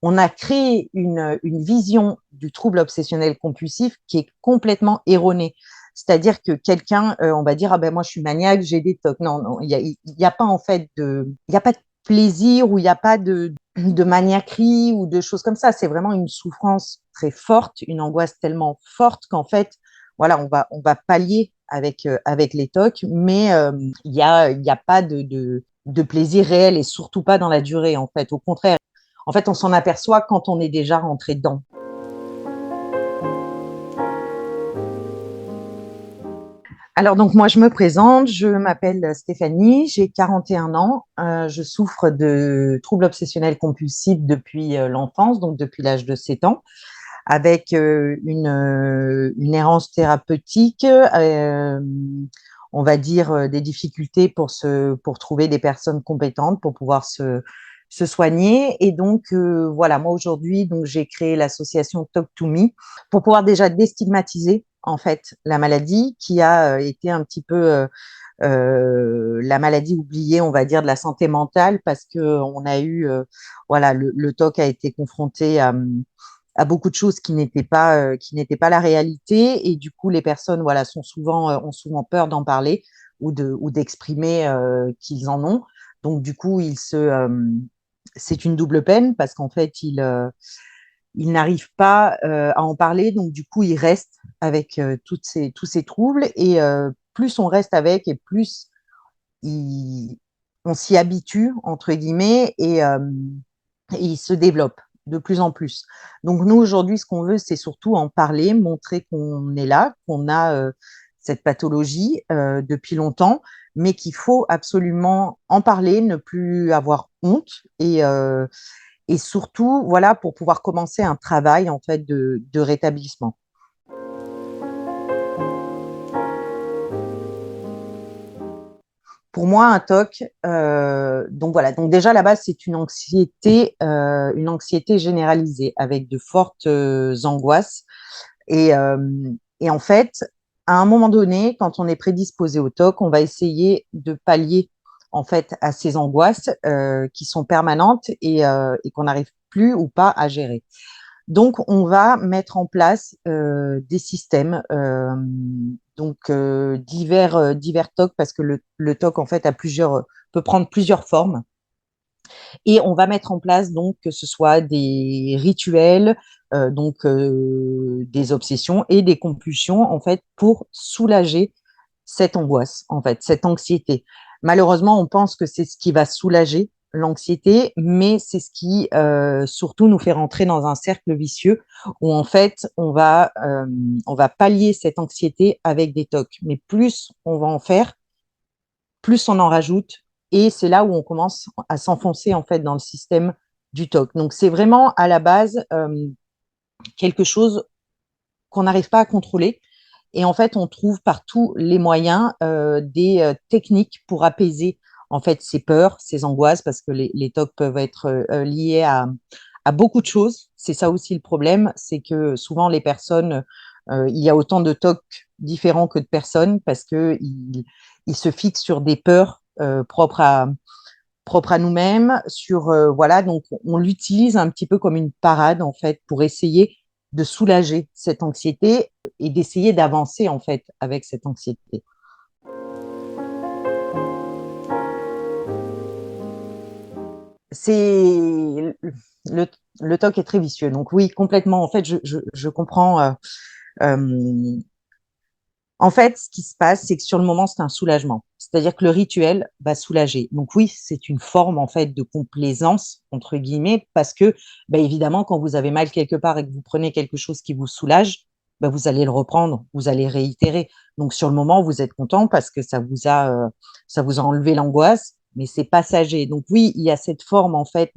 on a créé une vision du trouble obsessionnel compulsif qui est complètement erronée. C'est-à-dire que quelqu'un, on va dire, ah ben moi je suis maniaque, j'ai des tocs. Non, non, il y a pas en fait il y a pas de plaisir ou il n'y a pas de maniaquerie ou de choses comme ça. C'est vraiment une souffrance très forte, une angoisse tellement forte qu'en fait, voilà, on va pallier avec les tocs, mais il y a pas de plaisir réel et surtout pas dans la durée, en fait. Au contraire, en fait, on s'en aperçoit quand on est déjà rentré dedans. Alors donc moi je me présente, je m'appelle Stéphanie, j'ai 41 ans, je souffre de troubles obsessionnels compulsifs depuis l'enfance, donc depuis l'âge de 7 ans, avec une errance thérapeutique, on va dire des difficultés pour trouver des personnes compétentes pour pouvoir se soigner. Et donc voilà, moi aujourd'hui donc j'ai créé l'association Talk to Me pour pouvoir déjà déstigmatiser en fait la maladie qui a été un petit peu la maladie oubliée, on va dire, de la santé mentale, parce que on a eu, voilà, le TOC a été confronté à beaucoup de choses qui n'étaient pas la réalité, et du coup, les personnes, voilà, ont souvent peur d'en parler ou d'exprimer qu'ils en ont. Donc, du coup, c'est une double peine parce qu'en fait, ils n'arrivent pas à en parler, donc du coup, ils restent avec tous ces troubles, et plus on reste avec, et plus il- on s'y habitue, entre guillemets, et il se développe de plus en plus. Donc nous, aujourd'hui, ce qu'on veut, c'est surtout en parler, montrer qu'on est là, qu'on a cette pathologie depuis longtemps, mais qu'il faut absolument en parler, ne plus avoir honte, et surtout, voilà, pour pouvoir commencer un travail en fait de rétablissement. Pour moi, un TOC, donc voilà, donc déjà à la base, c'est une anxiété généralisée avec de fortes angoisses. Et, euh, et en fait, à un moment donné, quand on est prédisposé au TOC, on va essayer de pallier en fait à ces angoisses qui sont permanentes et qu'on n'arrive plus ou pas à gérer. Donc, on va mettre en place des systèmes, divers TOC, parce que le TOC en fait peut prendre plusieurs formes, et on va mettre en place donc que ce soit des rituels, des obsessions et des compulsions en fait pour soulager cette angoisse, en fait, cette anxiété. Malheureusement, on pense que c'est ce qui va soulager l'anxiété, mais c'est ce qui surtout nous fait rentrer dans un cercle vicieux où en fait on va pallier cette anxiété avec des tocs. Mais plus on va en faire, plus on en rajoute, et c'est là où on commence à s'enfoncer en fait dans le système du TOC. Donc c'est vraiment à la base quelque chose qu'on n'arrive pas à contrôler. Et en fait, on trouve par tous les moyens des techniques pour apaiser en fait ces peurs, ces angoisses, parce que les TOC peuvent être liés à beaucoup de choses. C'est ça aussi le problème, c'est que souvent les personnes, il y a autant de TOC différents que de personnes, parce que ils se fixent sur des peurs propres à nous-mêmes, voilà, donc on l'utilise un petit peu comme une parade en fait pour essayer de soulager cette anxiété et d'essayer d'avancer en fait avec cette anxiété. C'est le, le TOC est très vicieux, donc oui, complètement. En fait, je comprends. Euh, En fait, ce qui se passe, c'est que sur le moment, c'est un soulagement. C'est-à-dire que le rituel va soulager. Donc oui, c'est une forme en fait de complaisance entre guillemets, parce que évidemment, quand vous avez mal quelque part et que vous prenez quelque chose qui vous soulage, vous allez le reprendre, vous allez réitérer. Donc sur le moment, vous êtes content parce que ça vous a enlevé l'angoisse, mais c'est passager. Donc oui, il y a cette forme en fait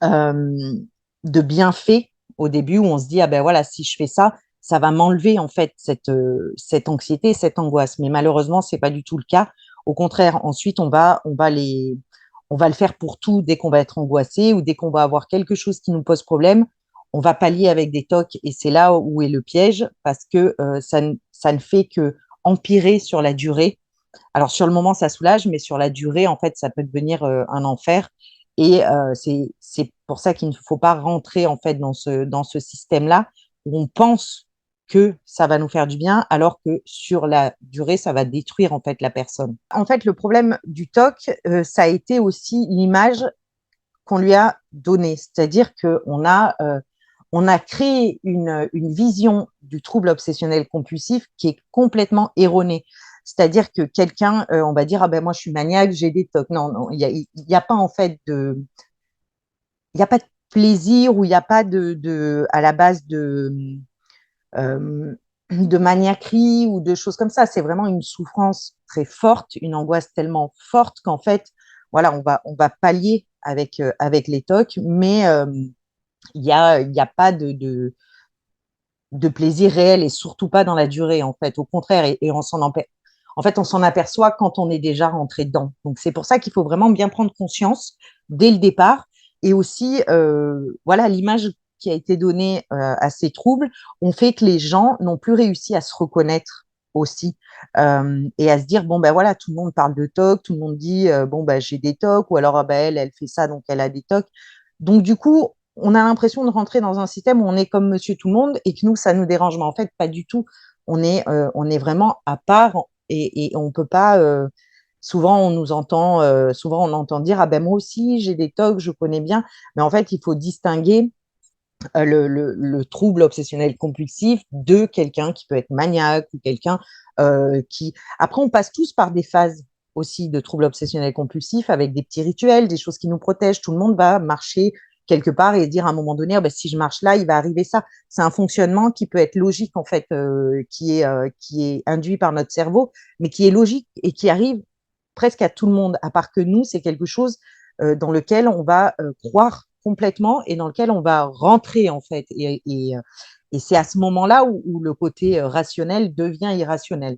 euh, de bienfait au début où on se dit ah ben voilà, si je fais ça, ça va m'enlever en fait cette anxiété, cette angoisse. Mais malheureusement, c'est pas du tout le cas. Au contraire, ensuite on va le faire pour tout. Dès qu'on va être angoissé ou dès qu'on va avoir quelque chose qui nous pose problème, on va pallier avec des tocs, et c'est là où est le piège, parce que ça ne fait que empirer sur la durée. Alors sur le moment, ça soulage, mais sur la durée, en fait, ça peut devenir un enfer. Et c'est pour ça qu'il ne faut pas rentrer en fait dans ce système-là où on pense que ça va nous faire du bien, alors que sur la durée, ça va détruire en fait la personne. En fait, le problème du TOC, ça a été aussi l'image qu'on lui a donnée, c'est-à-dire on a créé une vision du trouble obsessionnel compulsif qui est complètement erronée. C'est-à-dire que quelqu'un, on va dire, ah ben moi je suis maniaque, j'ai des tocs. Non, non, y a pas en fait il y a pas de plaisir ou il n'y a pas à la base de maniaquerie ou de choses comme ça. C'est vraiment une souffrance très forte, une angoisse tellement forte qu'en fait, voilà, on va pallier avec les tocs, mais il y a pas de plaisir réel et surtout pas dans la durée, en fait. Au contraire, et en fait, on s'en aperçoit quand on est déjà rentré dedans. Donc, c'est pour ça qu'il faut vraiment bien prendre conscience dès le départ. Et aussi, voilà, l'image qui a été donnée à ces troubles ont fait que les gens n'ont plus réussi à se reconnaître aussi et à se dire bon ben voilà, tout le monde parle de TOC, tout le monde dit bon ben j'ai des TOC, ou alors ah, ben, elle fait ça donc elle a des TOC. Donc du coup on a l'impression de rentrer dans un système où on est comme monsieur tout le monde et que nous, ça nous dérange. Mais en fait, pas du tout. On est vraiment à part et on peut pas. Souvent, souvent on entend dire ah ben moi aussi j'ai des tocs, je connais bien. Mais en fait, il faut distinguer le trouble obsessionnel compulsif de quelqu'un qui peut être maniaque ou quelqu'un qui. Après, on passe tous par des phases aussi de trouble obsessionnel compulsif avec des petits rituels, des choses qui nous protègent. Tout le monde va marcher quelque part et dire à un moment donné, oh, ben, si je marche là, il va arriver ça. C'est un fonctionnement qui peut être logique en fait, qui est induit par notre cerveau, mais qui est logique et qui arrive presque à tout le monde. À part que nous, c'est quelque chose dans lequel on va croire complètement et dans lequel on va rentrer en fait. Et c'est à ce moment-là où le côté rationnel devient irrationnel.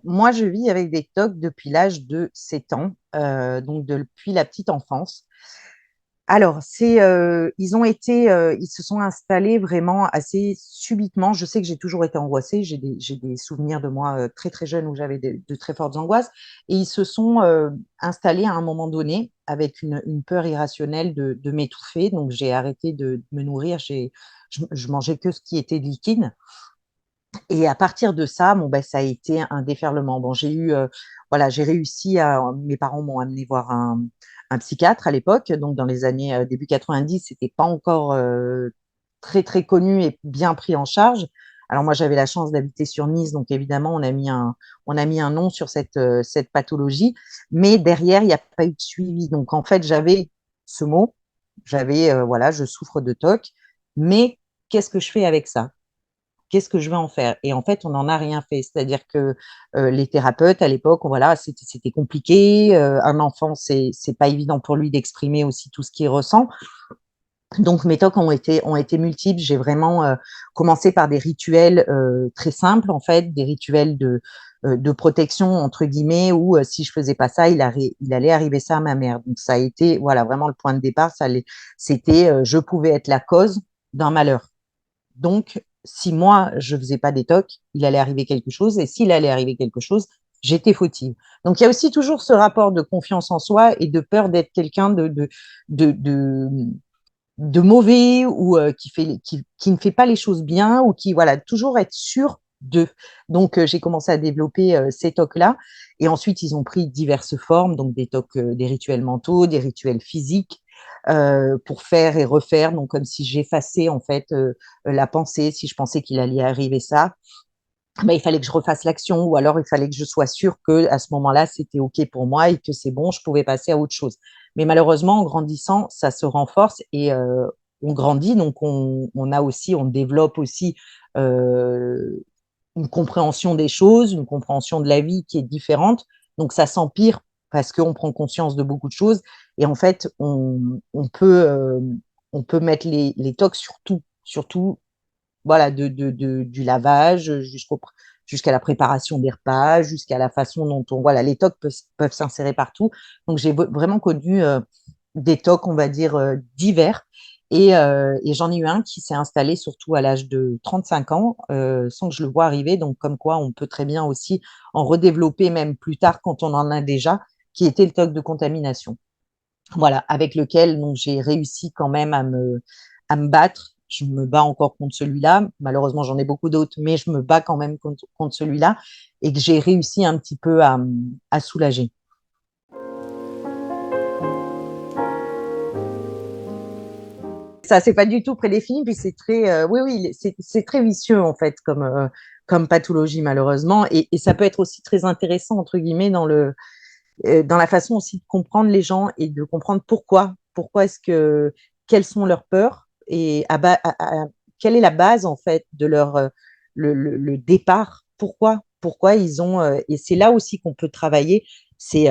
Moi, je vis avec des TOC depuis l'âge de 7 ans, donc depuis la petite enfance. Alors, ils se sont installés vraiment assez subitement. Je sais que j'ai toujours été angoissée. J'ai des souvenirs de moi très très jeune où j'avais de très fortes angoisses. Et ils se sont installés à un moment donné avec une peur irrationnelle de m'étouffer. Donc, j'ai arrêté de me nourrir. Je mangeais que ce qui était liquide. Et à partir de ça, bon, ben, ça a été un déferlement. Bon, voilà, j'ai réussi mes parents m'ont amené voir un psychiatre à l'époque, donc dans les années début 90, c'était pas encore très très connu et bien pris en charge. Alors moi, j'avais la chance d'habiter sur Nice, donc évidemment, on a mis un nom sur cette pathologie, mais derrière, il n'y a pas eu de suivi. Donc en fait, j'avais ce mot, voilà, je souffre de TOC, mais qu'est-ce que je fais avec ça? Qu'est-ce que je vais en faire? Et en fait, on n'en a rien fait. C'est-à-dire que les thérapeutes à l'époque, voilà, c'était compliqué. Un enfant, c'est pas évident pour lui d'exprimer aussi tout ce qu'il ressent. Donc mes tocs ont été multiples. J'ai vraiment commencé par des rituels très simples en fait, des rituels de protection entre guillemets, où si je faisais pas ça, il allait arriver ça à ma mère. Donc ça a été voilà vraiment le point de départ. C'était je pouvais être la cause d'un malheur. Donc, si moi, je faisais pas des tocs, il allait arriver quelque chose. Et s'il allait arriver quelque chose, j'étais fautive. Donc, il y a aussi toujours ce rapport de confiance en soi et de peur d'être quelqu'un de, de, de mauvais ou qui ne fait pas les choses bien ou qui, voilà, toujours être sûr d'eux. Donc, j'ai commencé à développer ces tocs-là. Et ensuite, ils ont pris diverses formes, donc des tocs, des rituels mentaux, des rituels physiques, pour faire et refaire. Donc, comme si j'effaçais en fait la pensée, si je pensais qu'il allait arriver ça, ben, il fallait que je refasse l'action ou alors il fallait que je sois sûre que à ce moment-là, c'était OK pour moi et que c'est bon, je pouvais passer à autre chose. Mais malheureusement, en grandissant, ça se renforce et on grandit, donc on développe aussi euh, une compréhension des choses, une compréhension de la vie qui est différente. Donc ça s'empire parce qu'on prend conscience de beaucoup de choses et en fait, on peut mettre les tocs sur tout voilà, du lavage jusqu'à la préparation des repas, jusqu'à la façon dont voilà, les tocs peuvent s'insérer partout. Donc, j'ai vraiment connu des tocs, on va dire, divers. Et j'en ai eu un qui s'est installé surtout à l'âge de 35 ans, sans que je le vois arriver. Donc, comme quoi, on peut très bien aussi en redévelopper même plus tard quand on en a déjà, qui était le TOC de contamination. Voilà, avec lequel donc j'ai réussi quand même à me battre. Je me bats encore contre celui-là. Malheureusement, j'en ai beaucoup d'autres, mais je me bats quand même contre celui-là et que j'ai réussi un petit peu à soulager. Ça, c'est pas du tout prédéfini, puis c'est très, oui, oui, c'est très vicieux en fait comme pathologie malheureusement, et ça peut être aussi très intéressant entre guillemets dans la façon aussi de comprendre les gens et de comprendre pourquoi est-ce que, quelles sont leurs peurs et quelle est la base en fait de leur le départ, pourquoi ils ont, et c'est là aussi qu'on peut travailler, c'est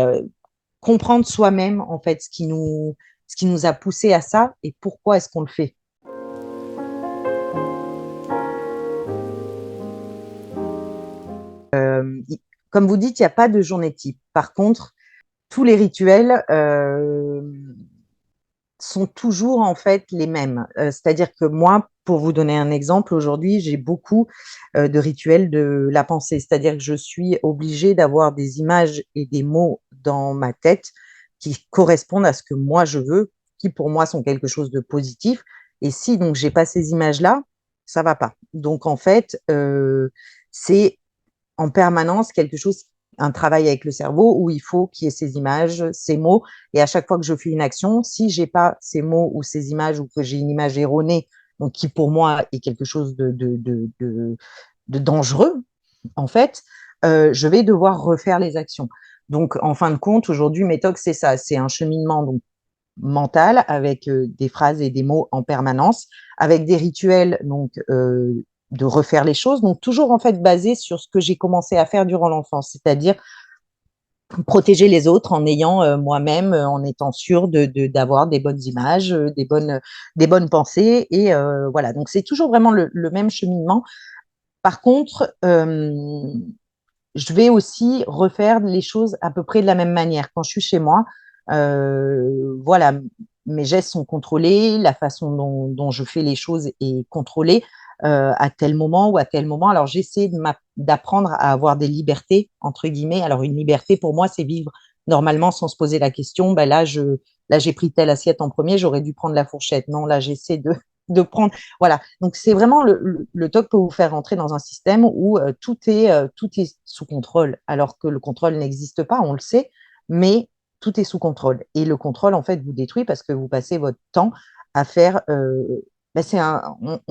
comprendre soi-même en fait ce qui nous a poussé à ça et pourquoi est-ce qu'on le fait. Comme vous dites, il n'y a pas de journée type. Par contre, tous les rituels sont toujours en fait les mêmes. C'est-à-dire que moi, pour vous donner un exemple, aujourd'hui, j'ai beaucoup de rituels de la pensée. C'est-à-dire que je suis obligée d'avoir des images et des mots dans ma tête qui correspondent à ce que moi je veux, qui pour moi sont quelque chose de positif. Et si donc j'ai pas ces images-là, ça va pas. Donc en fait, c'est en permanence quelque chose, un travail avec le cerveau où il faut qu'il y ait ces images, ces mots. Et à chaque fois que je fais une action, si j'ai pas ces mots ou ces images ou que j'ai une image erronée, donc qui pour moi est quelque chose de dangereux, en fait, je vais devoir refaire les actions. Donc, en fin de compte, aujourd'hui, Métox, c'est ça, c'est un cheminement donc, mental avec des phrases et des mots en permanence, avec des rituels donc de refaire les choses, donc toujours en fait basé sur ce que j'ai commencé à faire durant l'enfance, c'est-à-dire protéger les autres en ayant moi-même, en étant sûr d'avoir des bonnes images, des bonnes pensées, et voilà. Donc c'est toujours vraiment le même cheminement. Par contre, je vais aussi refaire les choses à peu près de la même manière. Quand je suis chez moi, voilà, mes gestes sont contrôlés, la façon dont je fais les choses est contrôlée à tel moment ou à tel moment. Alors, j'essaie d'apprendre à avoir des libertés, entre guillemets. Alors, une liberté, pour moi, c'est vivre normalement sans se poser la question, ben là, j'ai pris telle assiette en premier, j'aurais dû prendre la fourchette. Non, là, j'essaie de prendre. Voilà. Donc, c'est vraiment le TOC peut vous faire rentrer dans un système où tout est sous contrôle, alors que le contrôle n'existe pas, on le sait, mais tout est sous contrôle. Et le contrôle, en fait, vous détruit parce que vous passez votre temps à faire. Ben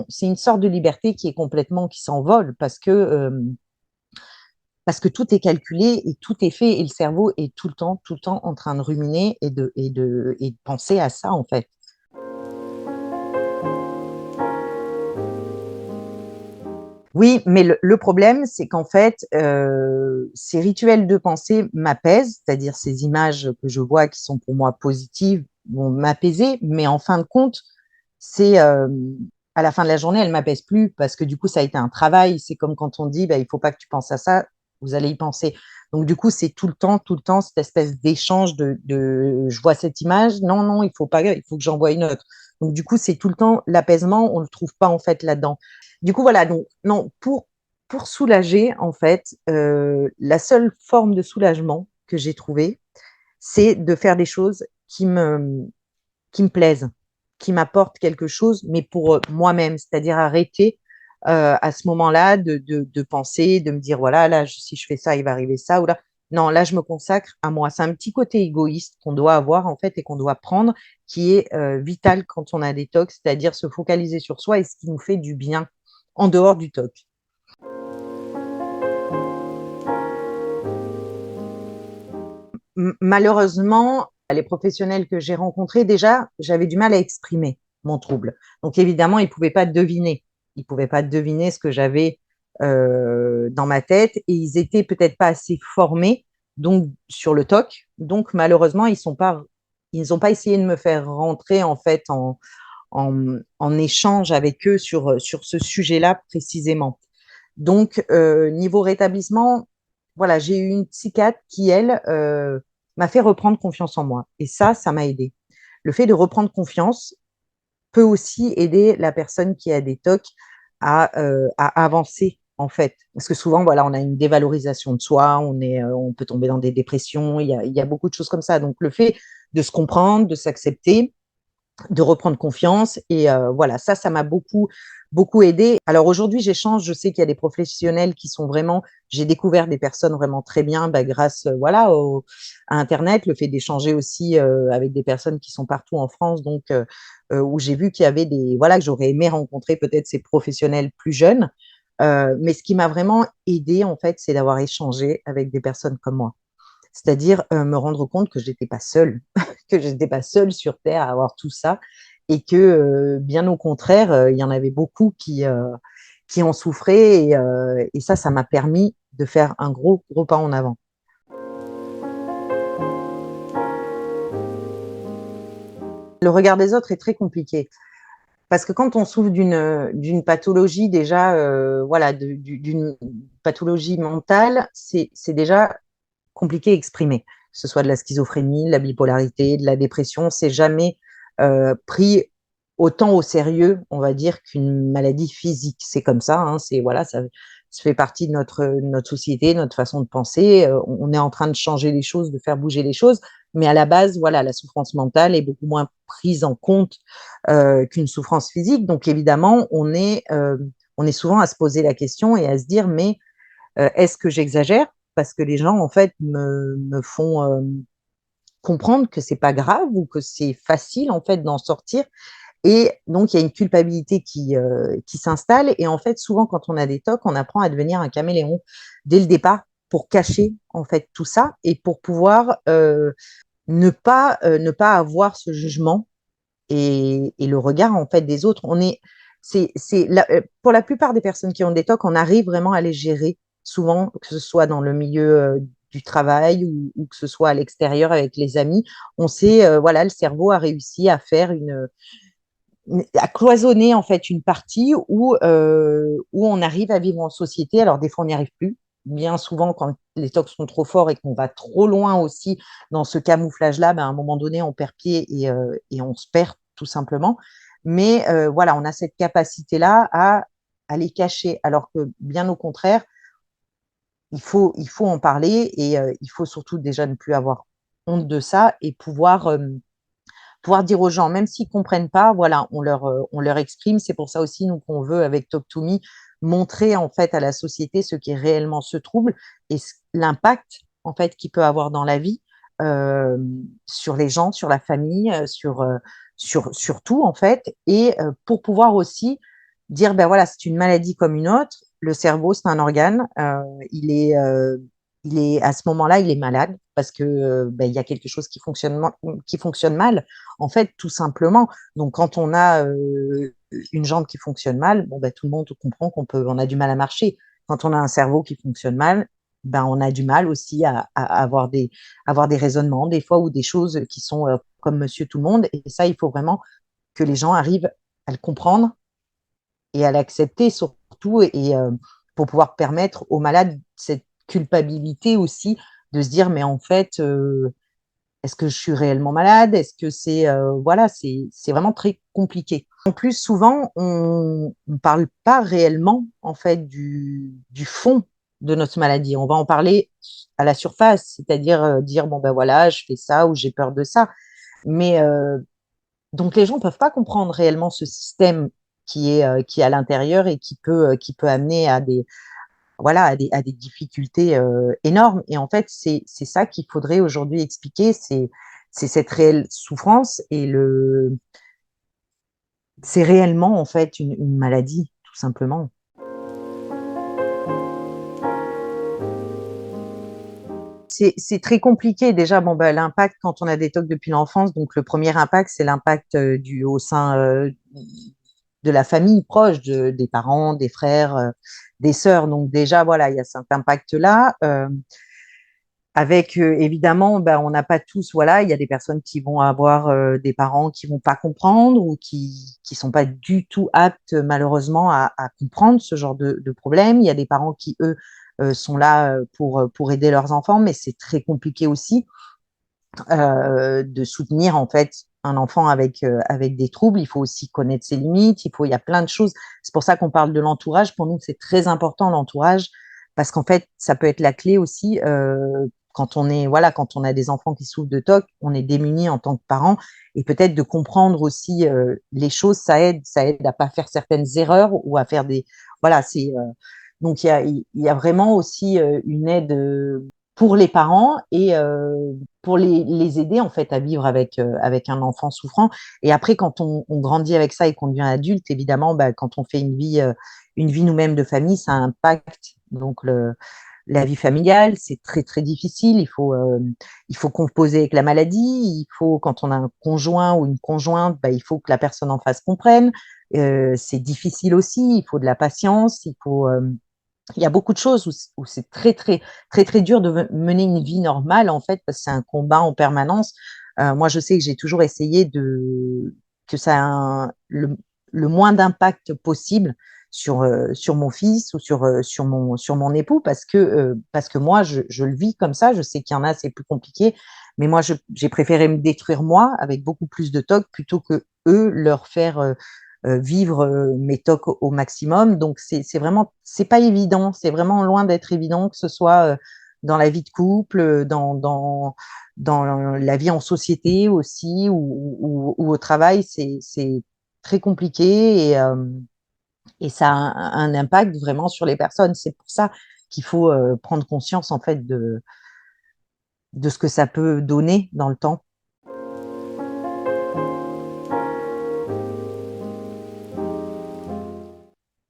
c'est une sorte de liberté qui est complètement, qui s'envole parce que tout est calculé et tout est fait et le cerveau est tout le temps en train de ruminer et de penser à ça, en fait. Oui, mais le problème, c'est qu'en fait, ces rituels de pensée m'apaisent, c'est-à-dire ces images que je vois qui sont pour moi positives vont m'apaiser, mais en fin de compte, c'est à la fin de la journée, elles m'apaisent plus parce que du coup, ça a été un travail. C'est comme quand on dit, bah, il faut pas que tu penses à ça, vous allez y penser. Donc du coup, c'est tout le temps cette espèce d'échange je vois cette image, non, non, il faut pas, il faut que j'envoie une autre. Donc du coup, c'est tout le temps l'apaisement, on le trouve pas en fait là-dedans. Du coup, voilà, donc non, pour soulager, en fait, la seule forme de soulagement que j'ai trouvée, c'est de faire des choses qui me plaisent, qui m'apportent quelque chose, mais pour moi-même, c'est-à-dire arrêter à ce moment-là de penser, de me dire, voilà, là, si je fais ça, il va arriver ça, ou là. Non, là, je me consacre à moi. C'est un petit côté égoïste qu'on doit avoir, en fait, et qu'on doit prendre, qui est vital quand on a des TOC, c'est-à-dire se focaliser sur soi et ce qui nous fait du bien en dehors du TOC. Malheureusement, les professionnels que j'ai rencontrés, déjà, j'avais du mal à exprimer mon trouble. Donc, évidemment, ils ne pouvaient pas deviner. Ils ne pouvaient pas deviner ce que j'avais dans ma tête et ils étaient peut-être pas assez formés donc, sur le TOC. Donc, malheureusement, ils n'ont pas essayé de me faire rentrer en fait en échange avec eux sur ce sujet-là précisément. Donc, niveau rétablissement, voilà, j'ai eu une psychiatre qui, elle, m'a fait reprendre confiance en moi. Et ça m'a aidé. Le fait de reprendre confiance, peut aussi aider la personne qui a des TOC à avancer, en fait. Parce que souvent, voilà, on a une dévalorisation de soi, on peut tomber dans des dépressions, il y a beaucoup de choses comme ça. Donc, le fait de se comprendre, de s'accepter, de reprendre confiance. Et voilà, ça m'a beaucoup aidé. Alors aujourd'hui, j'échange, je sais qu'il y a des professionnels qui sont vraiment, j'ai découvert des personnes vraiment très bien grâce voilà à Internet, le fait d'échanger aussi avec des personnes qui sont partout en France, donc où j'ai vu qu'il y avait des, voilà, que j'aurais aimé rencontrer peut-être ces professionnels plus jeunes. Mais ce qui m'a vraiment aidé, en fait, c'est d'avoir échangé avec des personnes comme moi. C'est-à-dire me rendre compte que je n'étais pas seule, que je n'étais pas seule sur Terre à avoir tout ça et que bien au contraire, il y en avait beaucoup qui en souffraient et ça m'a permis de faire un gros pas en avant. Le regard des autres est très compliqué parce que quand on souffre d'une pathologie déjà, voilà, d'une pathologie mentale, c'est déjà compliqué à exprimer, que ce soit de la schizophrénie, de la bipolarité, de la dépression, c'est jamais pris autant au sérieux, on va dire, qu'une maladie physique. C'est comme ça, hein, c'est voilà, ça fait partie de notre société, notre façon de penser. On est en train de changer les choses, de faire bouger les choses, mais à la base, voilà, la souffrance mentale est beaucoup moins prise en compte qu'une souffrance physique. Donc évidemment, on est souvent à se poser la question et à se dire, mais est-ce que j'exagère? Parce que les gens, en fait, me font comprendre que c'est pas grave ou que c'est facile, en fait, d'en sortir. Et donc, il y a une culpabilité qui s'installe. Et en fait, souvent, quand on a des TOC, on apprend à devenir un caméléon dès le départ pour cacher, en fait, tout ça et pour pouvoir ne pas avoir ce jugement et le regard, en fait, des autres. Pour la plupart des personnes qui ont des TOC, on arrive vraiment à les gérer, souvent, que ce soit dans le milieu du travail ou que ce soit à l'extérieur avec les amis. On sait, voilà, le cerveau a réussi à faire à cloisonner en fait une partie où on arrive à vivre en société. Alors des fois on n'y arrive plus. Bien souvent, quand les tocs sont trop forts et qu'on va trop loin aussi dans ce camouflage-là, ben, à un moment donné, on perd pied et on se perd tout simplement. Mais voilà, on a cette capacité-là à les cacher, alors que bien au contraire, il faut en parler et il faut surtout déjà ne plus avoir honte de ça et pouvoir dire aux gens, même s'ils comprennent pas, voilà, on leur exprime. C'est pour ça aussi, nous, qu'on veut, avec Talk to Me, montrer, en fait, à la société ce qui est réellement ce trouble et l'impact, en fait, qu'il peut avoir dans la vie, euh, sur les gens, sur la famille, sur tout, en fait. Et pour pouvoir aussi dire, ben voilà, c'est une maladie comme une autre. Le cerveau, c'est un organe. Il est, à ce moment-là, il est malade parce que ben, il y a quelque chose qui fonctionne mal en fait, tout simplement. Donc, quand on a une jambe qui fonctionne mal, bon, ben, tout le monde comprend on a du mal à marcher. Quand on a un cerveau qui fonctionne mal, ben, on a du mal aussi à avoir des raisonnements, des fois, ou des choses qui sont comme Monsieur Tout le Monde. Et ça, il faut vraiment que les gens arrivent à le comprendre et à l'accepter surtout, et pour pouvoir permettre aux malades cette culpabilité aussi de se dire, mais en fait, est-ce que je suis réellement malade? Est-ce que voilà, c'est vraiment très compliqué. En plus, souvent, on ne parle pas réellement en fait du fond de notre maladie. On va en parler à la surface, c'est-à-dire dire bon ben voilà, je fais ça ou j'ai peur de ça. Mais donc les gens peuvent pas comprendre réellement ce système qui est à l'intérieur et qui peut amener à des voilà, à des difficultés énormes. Et en fait, c'est ça qu'il faudrait aujourd'hui expliquer, c'est cette réelle souffrance c'est réellement en fait une maladie, tout simplement. C'est très compliqué déjà. Bon, bah, l'impact quand on a des TOC depuis l'enfance, donc le premier impact, c'est l'impact au sein de la famille proche, des parents, des frères, des sœurs. Donc déjà, voilà, il y a cet impact-là. Avec évidemment, ben, on n'a pas tous, voilà, il y a des personnes qui vont avoir des parents qui vont pas comprendre ou qui sont pas du tout aptes malheureusement à comprendre ce genre de problème. Il y a des parents qui eux sont là pour aider leurs enfants, mais c'est très compliqué aussi de soutenir en fait un enfant avec des troubles, il faut aussi connaître ses limites, il y a plein de choses. C'est pour ça qu'on parle de l'entourage. Pour nous, c'est très important l'entourage parce qu'en fait, ça peut être la clé aussi quand on a des enfants qui souffrent de TOC, on est démunis en tant que parents et peut-être de comprendre aussi les choses, ça aide à pas faire certaines erreurs ou à faire des, voilà, c'est donc il y a vraiment aussi une aide pour les parents et pour les aider en fait à vivre avec un enfant souffrant. Et après, quand on grandit avec ça et qu'on devient adulte, évidemment, bah, quand on fait une vie nous-mêmes de famille, ça impacte donc la vie familiale. C'est très très difficile. Il faut composer avec la maladie. Il faut quand on a un conjoint ou une conjointe, bah, il faut que la personne en face comprenne. C'est difficile aussi. Il faut de la patience. Il y a beaucoup de choses où c'est très, très, très, très dur de mener une vie normale, en fait, parce que c'est un combat en permanence. Moi, je sais que j'ai toujours essayé que ça a le moins d'impact possible sur mon fils ou sur mon époux, parce que moi, je le vis comme ça. Je sais qu'il y en a, c'est plus compliqué. Mais moi, j'ai préféré me détruire moi avec beaucoup plus de toc plutôt que eux leur faire vivre mes tocs au maximum. Donc, c'est vraiment, c'est pas évident. C'est vraiment loin d'être évident que ce soit dans la vie de couple, dans la vie en société aussi ou au travail. C'est très compliqué et ça a un impact vraiment sur les personnes. C'est pour ça qu'il faut prendre conscience en fait de ce que ça peut donner dans le temps.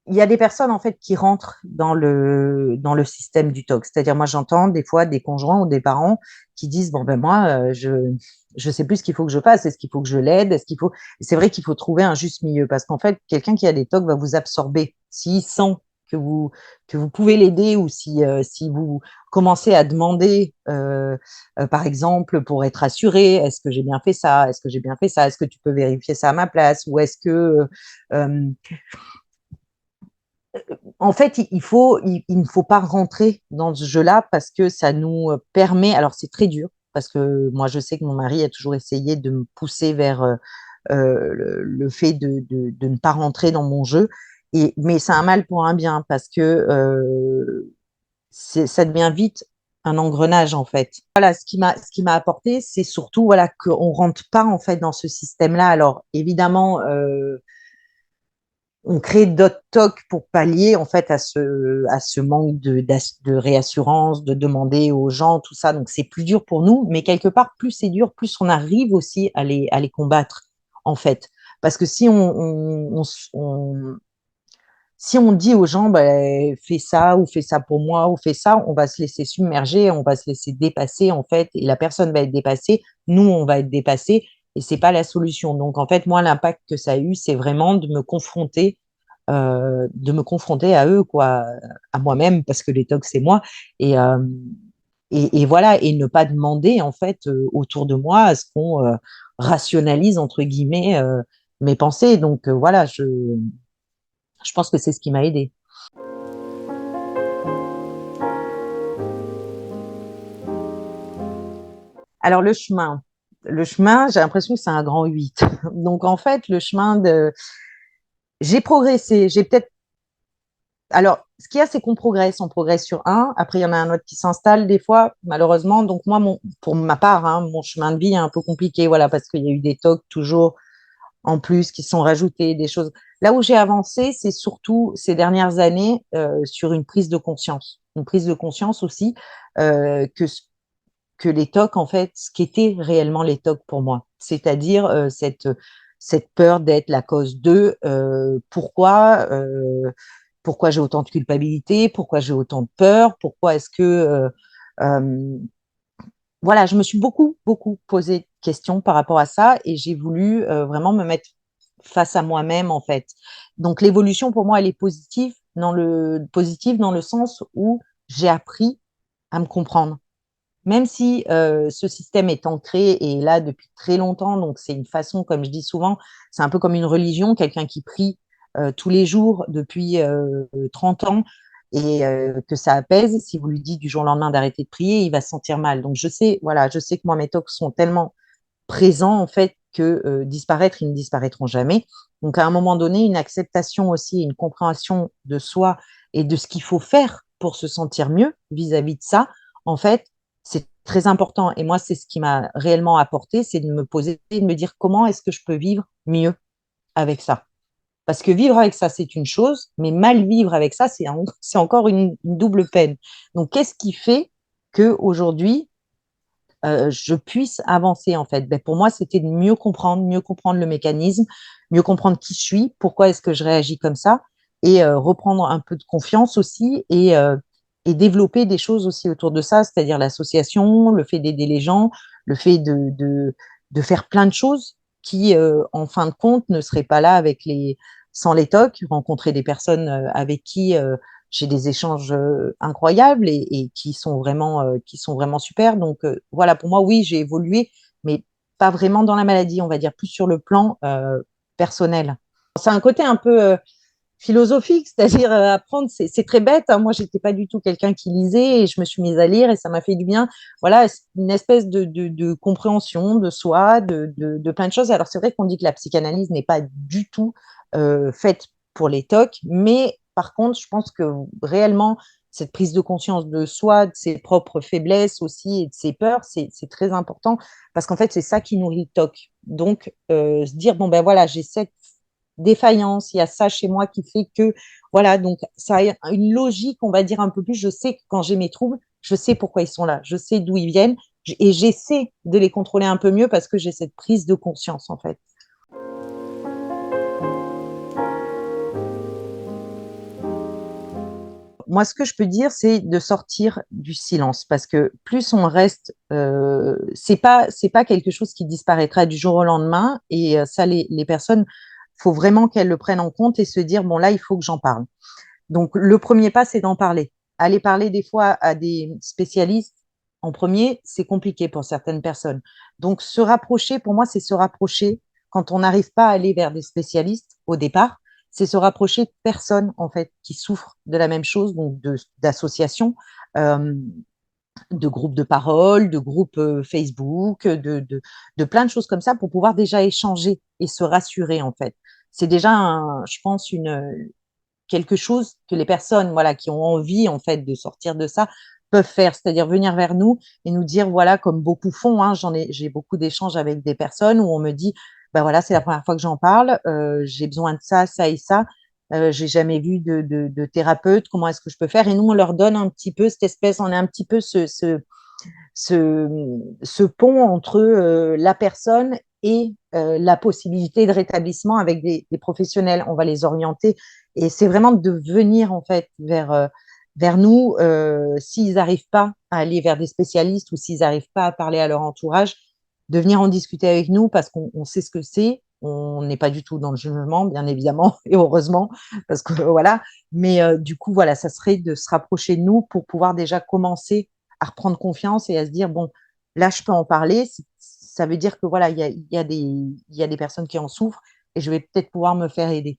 Il y a des personnes en fait qui rentrent dans le système du TOC. C'est-à-dire, moi, j'entends des fois des conjoints ou des parents qui disent, bon, ben moi, je sais plus ce qu'il faut que je fasse. Est-ce qu'il faut que je l'aide? Est-ce qu'il faut... C'est vrai qu'il faut trouver un juste milieu parce qu'en fait, quelqu'un qui a des TOC va vous absorber. S'il sent que vous pouvez l'aider ou si vous commencez à demander, par exemple, pour être assuré, est-ce que j'ai bien fait ça? Est-ce que j'ai bien fait ça? Est-ce que tu peux vérifier ça à ma place? Ou est-ce que euh, en fait, il ne faut pas rentrer dans ce jeu-là parce que ça nous permet. Alors, c'est très dur parce que moi, je sais que mon mari a toujours essayé de me pousser vers le fait de ne pas rentrer dans mon jeu. Mais c'est un mal pour un bien parce que ça devient vite un engrenage en fait. Voilà, ce qui m'a apporté, c'est surtout voilà qu'on rentre pas en fait dans ce système-là. Alors évidemment, on crée d'autres tocs pour pallier en fait à ce manque de réassurance, de demander aux gens, tout ça. Donc c'est plus dur pour nous, mais quelque part, plus c'est dur, plus on arrive aussi à les combattre en fait. Parce que si on dit aux gens, bah, fais ça ou fais ça pour moi ou fais ça, on va se laisser submerger, on va se laisser dépasser en fait, et la personne va être dépassée, nous on va être dépassés, et c'est pas la solution. Donc en fait, moi, l'impact que ça a eu, c'est vraiment de me confronter à eux, quoi, à moi-même, parce que les tocs, c'est moi, et, euh, et voilà, et ne pas demander en fait autour de moi à ce qu'on rationalise entre guillemets mes pensées. Donc voilà, je pense que c'est ce qui m'a aidé. Alors le chemin, j'ai l'impression que c'est un grand 8. Donc en fait, le chemin de j'ai progressé, j'ai peut-être alors ce qu'il y a c'est qu'on progresse, on progresse sur un, après il y en a un autre qui s'installe des fois malheureusement. Donc moi pour ma part hein, mon chemin de vie est un peu compliqué voilà parce qu'il y a eu des tocs toujours en plus qui sont rajoutés des choses. Là où j'ai avancé, c'est surtout ces dernières années sur une prise de conscience. Une prise de conscience aussi que les TOC, en fait, ce qu'étaient réellement les TOC pour moi. C'est-à-dire cette peur d'être la cause de pourquoi j'ai autant de culpabilité, pourquoi j'ai autant de peur, pourquoi est-ce que euh, voilà, je me suis beaucoup, beaucoup posé de questions par rapport à ça et j'ai voulu vraiment me mettre face à moi-même, en fait. Donc, l'évolution, pour moi, elle est positive dans le sens où j'ai appris à me comprendre. Même si ce système est ancré et est là depuis très longtemps, donc c'est une façon, comme je dis souvent, c'est un peu comme une religion, quelqu'un qui prie tous les jours depuis 30 ans et que ça apaise, si vous lui dites du jour au lendemain d'arrêter de prier, il va se sentir mal. Donc je sais, voilà, je sais que moi, mes tocs sont tellement présents en fait que disparaître, ils ne disparaîtront jamais. Donc, à un moment donné, une acceptation aussi, une compréhension de soi et de ce qu'il faut faire pour se sentir mieux vis-à-vis de ça, en fait, c'est très important. Et moi, c'est ce qui m'a réellement apporté, c'est de me poser, de me dire comment est-ce que je peux vivre mieux avec ça. Parce que vivre avec ça, c'est une chose, mais mal vivre avec ça, c'est encore une double peine. Donc, qu'est-ce qui fait que aujourd'hui je puisse avancer en fait? Ben, pour moi, c'était de mieux comprendre le mécanisme, mieux comprendre qui je suis, pourquoi est-ce que je réagis comme ça, et reprendre un peu de confiance aussi et développer des choses aussi autour de ça, c'est-à-dire l'association, le fait d'aider les gens, le fait de faire plein de choses qui, en fin de compte, ne seraient pas là sans les TOC, rencontrer des personnes avec qui j'ai des échanges incroyables et qui sont vraiment super. Donc voilà, pour moi, oui, j'ai évolué, mais pas vraiment dans la maladie, on va dire plus sur le plan personnel. C'est un côté un peu philosophique, c'est-à-dire apprendre, c'est très bête. Hein. Moi, j'étais pas du tout quelqu'un qui lisait et je me suis mise à lire et ça m'a fait du bien. Voilà, c'est une espèce de compréhension de soi, de plein de choses. Alors, c'est vrai qu'on dit que la psychanalyse n'est pas du tout faite pour les TOC, mais par contre, je pense que réellement, cette prise de conscience de soi, de ses propres faiblesses aussi et de ses peurs, c'est très important parce qu'en fait, c'est ça qui nourrit le TOC. Donc, se dire, bon, ben voilà, j'ai cette défaillance, il y a ça chez moi qui fait que, voilà, donc ça a une logique, on va dire un peu plus, je sais que quand j'ai mes troubles, je sais pourquoi ils sont là, je sais d'où ils viennent et j'essaie de les contrôler un peu mieux parce que j'ai cette prise de conscience en fait. Moi, ce que je peux dire, c'est de sortir du silence parce que plus on reste, c'est pas quelque chose qui disparaîtra du jour au lendemain et ça, les personnes, faut vraiment qu'elles le prennent en compte et se dire bon là, il faut que j'en parle. Donc, le premier pas, c'est d'en parler. Aller parler des fois à des spécialistes en premier, c'est compliqué pour certaines personnes. Donc, se rapprocher, pour moi, c'est se rapprocher quand on n'arrive pas à aller vers des spécialistes au départ, c'est se rapprocher de personnes, en fait, qui souffrent de la même chose, donc d'associations, euh, de groupes de parole, de groupes Facebook, de plein de choses comme ça pour pouvoir déjà échanger et se rassurer, en fait. C'est déjà, je pense, quelque chose que les personnes voilà, qui ont envie en fait de sortir de ça peuvent faire, c'est-à-dire venir vers nous et nous dire voilà comme beaucoup font, hein, j'ai beaucoup d'échanges avec des personnes où on me dit bah voilà c'est la première fois que j'en parle, j'ai besoin de ça, ça et ça, j'ai jamais vu de thérapeute, comment est-ce que je peux faire? Et nous on leur donne un petit peu cette espèce, on est un petit peu ce, ce pont entre la personne et la possibilité de rétablissement avec des professionnels. On va les orienter et c'est vraiment de venir en fait vers nous s'ils n'arrivent pas à aller vers des spécialistes ou s'ils n'arrivent pas à parler à leur entourage, de venir en discuter avec nous parce qu'on sait ce que c'est. On n'est pas du tout dans le jugement, bien évidemment, et heureusement, parce que voilà. Mais du coup, voilà, ça serait de se rapprocher de nous pour pouvoir déjà commencer à reprendre confiance et à se dire, bon, là, je peux en parler. Ça veut dire que voilà, il y a des personnes qui en souffrent et je vais peut-être pouvoir me faire aider.